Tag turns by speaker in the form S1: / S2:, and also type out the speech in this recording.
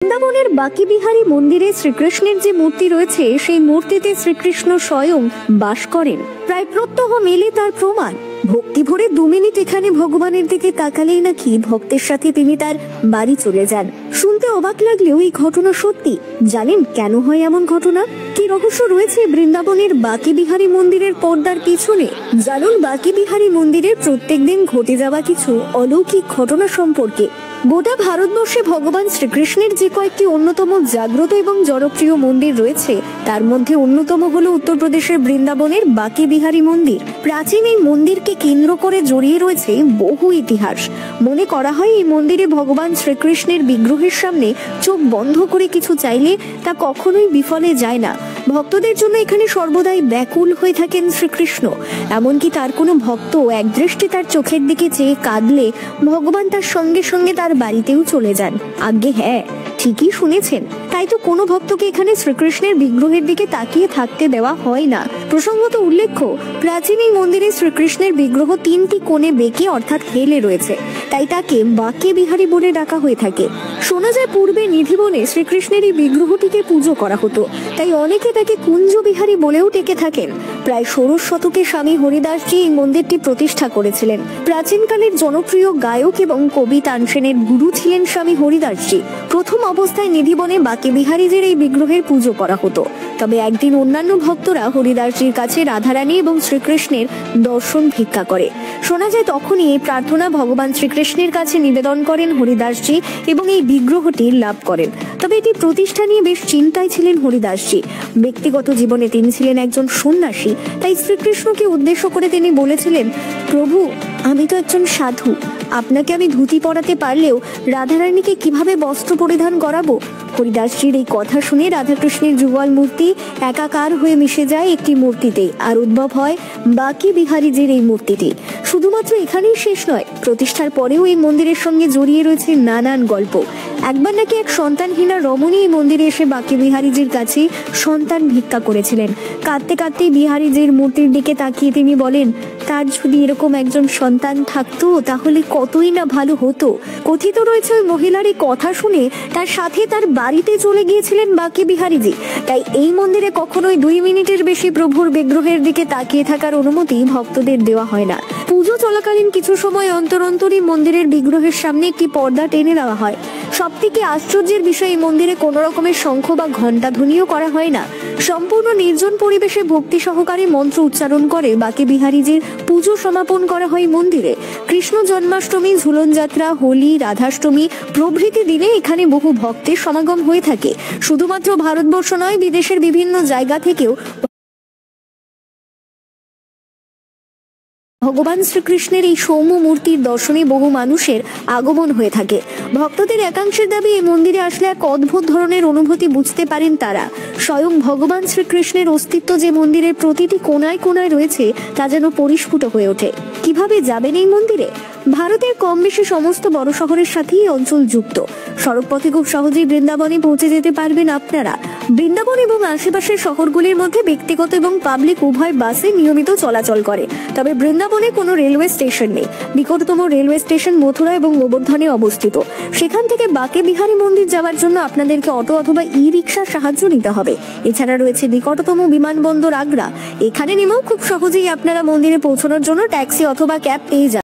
S1: বৃন্দাবনের বাকি বিহারী মন্দিরে শ্রীকৃষ্ণের যে মূর্তি রয়েছে সেই মূর্তিতে শ্রীকৃষ্ণ স্বয়ং বাস করেন, প্রায় প্রত্যহ মেলে তার প্রমাণ। ভক্তি ভরে 2 মিনিট এখানে ভগবানের দিকে তাকালেই নাকি ভক্তের সাথে তিনি তার বাড়ি চলে যান। শুনতে অবাক লাগলেও এই ঘটনা সত্যি। জানেন কেন হয় এমন ঘটনা? কি রহস্য রয়েছে বৃন্দাবনের বাকি বিহারী মন্দিরের পর্দার পিছনে? জানুন বাকি বিহারী মন্দিরের প্রত্যেকদিন ঘটে যাওয়া কিছু অলৌকিক ঘটনা সম্পর্কে। গোটা ভারতবর্ষে ভগবান শ্রীকৃষ্ণের যে কয়েকটি অন্যতম জাগ্রত এবং জনপ্রিয় মন্দির রয়েছে তার মধ্যে অন্যতম হলো উত্তরপ্রদেশের বৃন্দাবনের বাকি বিহারী মন্দির। প্রাচীন এই মন্দিরকে কেন্দ্র করে জড়িয়ে রয়েছে বহু ইতিহাস। মনে করা হয় এই মন্দিরে ভগবান শ্রীকৃষ্ণের বিগ্রহের সামনে চোখ বন্ধ করে কিছু চাইলে তা কখনোই বিফলে যায় না। ভক্তদের জন্য এখানে সর্বদাই ব্যাকুল হয়ে থাকেন শ্রীকৃষ্ণ। এমনকি তার কোনো ভক্ত একদৃষ্টি তার চোখের দিকে চেয়ে কাঁদলে ভগবান তার সঙ্গে সঙ্গে তার বাড়িতেও চলে যান। আজ্ঞে হ্যাঁ, ঠিকই শুনেছেন। তাই তো কোনো ভক্তকে এখানে শ্রীকৃষ্ণের বিগ্রহের দিকে তাকিয়ে থাকতে দেওয়া হয় না। প্রসঙ্গত উল্লেখ্য, প্রাচীন এই মন্দিরে শ্রীকৃষ্ণের বিগ্রহ 3টি কোণে বেঁকে অর্থাৎ হেলে রয়েছে, তাই তাকে বাঁকে বিহারী বলে ডাকা হয়ে থাকে। শোনা যায় পূর্বে নিধিবনে শ্রীকৃষ্ণের এই বিগ্রহটিকে পুজো করা হতো, তাই অনেকে তাকে কুঞ্জ বিহারী বলেও ডেকে থাকেন। প্রায় 16 শতকে স্বামী হরিদাসজি এই মন্দিরটি প্রতিষ্ঠা করেছিলেন। প্রাচীনকালের জনপ্রিয় গায়ক এবং কবি তানসেনের গুরু ছিলেন স্বামী হরিদাসজি। প্রথম অবস্থায় নিধিবনে বাঁকে বিহারীজির এই বিগ্রহের পুজো করা হতো। তবে একদিন অন্যান্য ভক্তরা হরিদাসজির কাছে রাধারানী এবং শ্রীকৃষ্ণের দর্শন ভিক্ষা করে। শোনা যায় তখনই এই প্রার্থনা ভগবান শ্রীকৃষ্ণের কাছে নিবেদন করেন হরিদাসজি এবং এই বিগ্রহটি লাভ করেন। তবে এটি প্রতিষ্ঠা নিয়ে বেশ চিন্তায় ছিলেন হরিদাসজি। ব্যক্তিগত জীবনে তিনি ছিলেন একজন সন্ন্যাসী, তাই শ্রীকৃষ্ণকে উদ্দেশ্য করে তিনি বলেছিলেন, প্রভু আমি তো একজন সাধু, আপনাকে আমি ধুতি পরাতে পারলেও রাধারানীকে কিভাবে বস্ত্র পরিধান করাবো? হরিদাসজির এই কথা শুনে রাধাকৃষ্ণের যুগল মূর্তি একাকার হয়ে মিশে যায় একটি মূর্তিতে, আর উদ্ভব হয় বাঁকে বিহারীজির এই মূর্তিটি। শুধুমাত্র এখানেই শেষ নয়, প্রতিষ্ঠার পরেও এই মন্দিরের সঙ্গে জড়িয়ে রয়েছে নানান গল্প। একবার নাকি এক সন্তানহীনা রমণী এই মন্দিরে এসে বাঁকে বিহারীজির কাছে সন্তান ভিক্ষা করেছিলেন। কাঁদতে কাঁদতে বিহারীজির মূর্তির দিকে তাকিয়ে তিনি বলেন, তার যদি এরকম একজন সন্তান থাকতো তাহলে কতই না ভালো হতো। কথিত রয়েছে ওই মহিলার এই কথা শুনে তার সাথে তার বাড়িতে চলে গিয়েছিলেন বাঁকে বিহারীজি। তাই এই মন্দিরে কখনোই 2 মিনিটের বেশি প্রভুর বিগ্রহের দিকে তাকিয়ে থাকার অনুমতি ভক্তদের দেওয়া হয় না। পুজো চলাকালীন কিছু সময় অন্তর অন্তরই মন্দিরের বিগ্রহের সামনে একটি পর্দা টেনে দেওয়া হয়। সবথেকে আশ্চর্যের বিষয়, এই মন্দিরে কোনো রকমের শঙ্খ বা ঘণ্টা ধ্বনিও করা হয় না। সম্পূর্ণ নির্জন পরিবেশে ভক্তি সহকারে মন্ত্র উচ্চারণ করে বাঁকে বিহারীজির পুজো সমাপন করা হয় মন্দিরে। কৃষ্ণ জন্মাষ্টমী, ঝুলন যাত্রা, হোলি, রাধাষ্টমী প্রভৃতি দিনে এখানে বহু ভক্তের সমাগম হয়ে থাকে। শুধুমাত্র ভারতবর্ষ নয়, বিদেশের বিভিন্ন জায়গা থেকেও ভগবান শ্রীকৃষ্ণের এই সৌম্য মূর্তির দর্শনে বহু মানুষের আগমন হয়ে থাকে। ভক্তদের একাংশের দাবি, এই মন্দিরে আসলে এক অদ্ভুত ধরনের অনুভূতি বুঝতে পারেন তারা। স্বয়ং ভগবান শ্রীকৃষ্ণের অস্তিত্ব যে মন্দিরের প্রতিটি কোণায় কোণায় রয়েছে তা যেন পরিস্ফুট হয়ে ওঠে। কিভাবে যাবেন এই মন্দিরে? ভারতের কম বেশি সমস্ত বড় শহরের সাথেই অঞ্চল যুক্ত। সড়কপথে খুব সহজেই বৃন্দাবনে পৌঁছে যেতে পারবেন আপনারা। বৃন্দাবন এবং আশেপাশের শহরগুলির মধ্যে ব্যক্তিগত এবং পাবলিক উভয় বাসে নিয়মিত চলাচল করে। তবে বৃন্দাবনে কোনো রেলওয়ে স্টেশন নেই। নিকটতম রেলওয়ে স্টেশন মথুরা এবং গোবর্ধনে অবস্থিত। সেখান থেকে বাঁকে বিহারী মন্দির যাওয়ার জন্য আপনাদেরকে অটো অথবা ই-রিকশার সাহায্য নিতে হবে। এছাড়া রয়েছে নিকটতম বিমানবন্দর আগ্রা। এখানে নেমেও খুব সহজেই আপনারা মন্দিরে পৌঁছানোর জন্য ট্যাক্সি অথবা ক্যাব পেয়ে যাবেন।